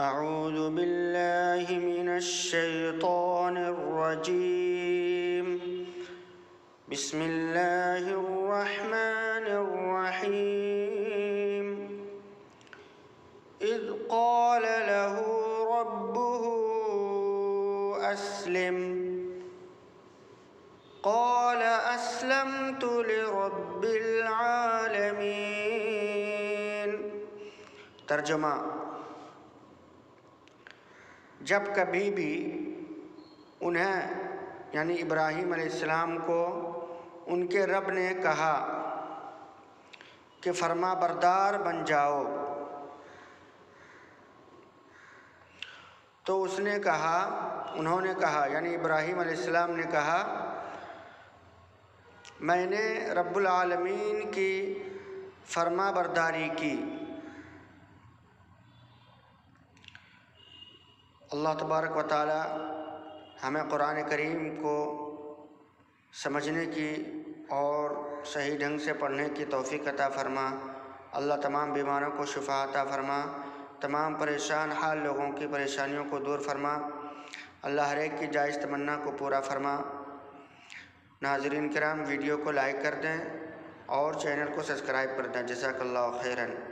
اعوذ باللہ من الشیطان الرجیم بسم اللہ الرحمن الرحیم اذ قال له ربه اسلم قال اسلمت لرب العالمین۔ ترجمہ: جب کبھی بھی انہیں یعنی ابراہیم علیہ السلام کو ان کے رب نے کہا کہ فرما بردار بن جاؤ، تو انہوں نے کہا یعنی ابراہیم علیہ السلام نے کہا، میں نے رب العالمین کی فرما برداری کی۔ اللہ تبارک و تعالی ہمیں قرآن کریم کو سمجھنے کی اور صحیح ڈھنگ سے پڑھنے کی توفیق عطا فرما۔ اللہ تمام بیماروں کو شفا عطا فرما، تمام پریشان حال لوگوں کی پریشانیوں کو دور فرما۔ اللہ ہر ایک کی جائز تمنا کو پورا فرما۔ ناظرین کرام، ویڈیو کو لائک کر دیں اور چینل کو سبسکرائب کر دیں۔ جزاک اللہ خیراً۔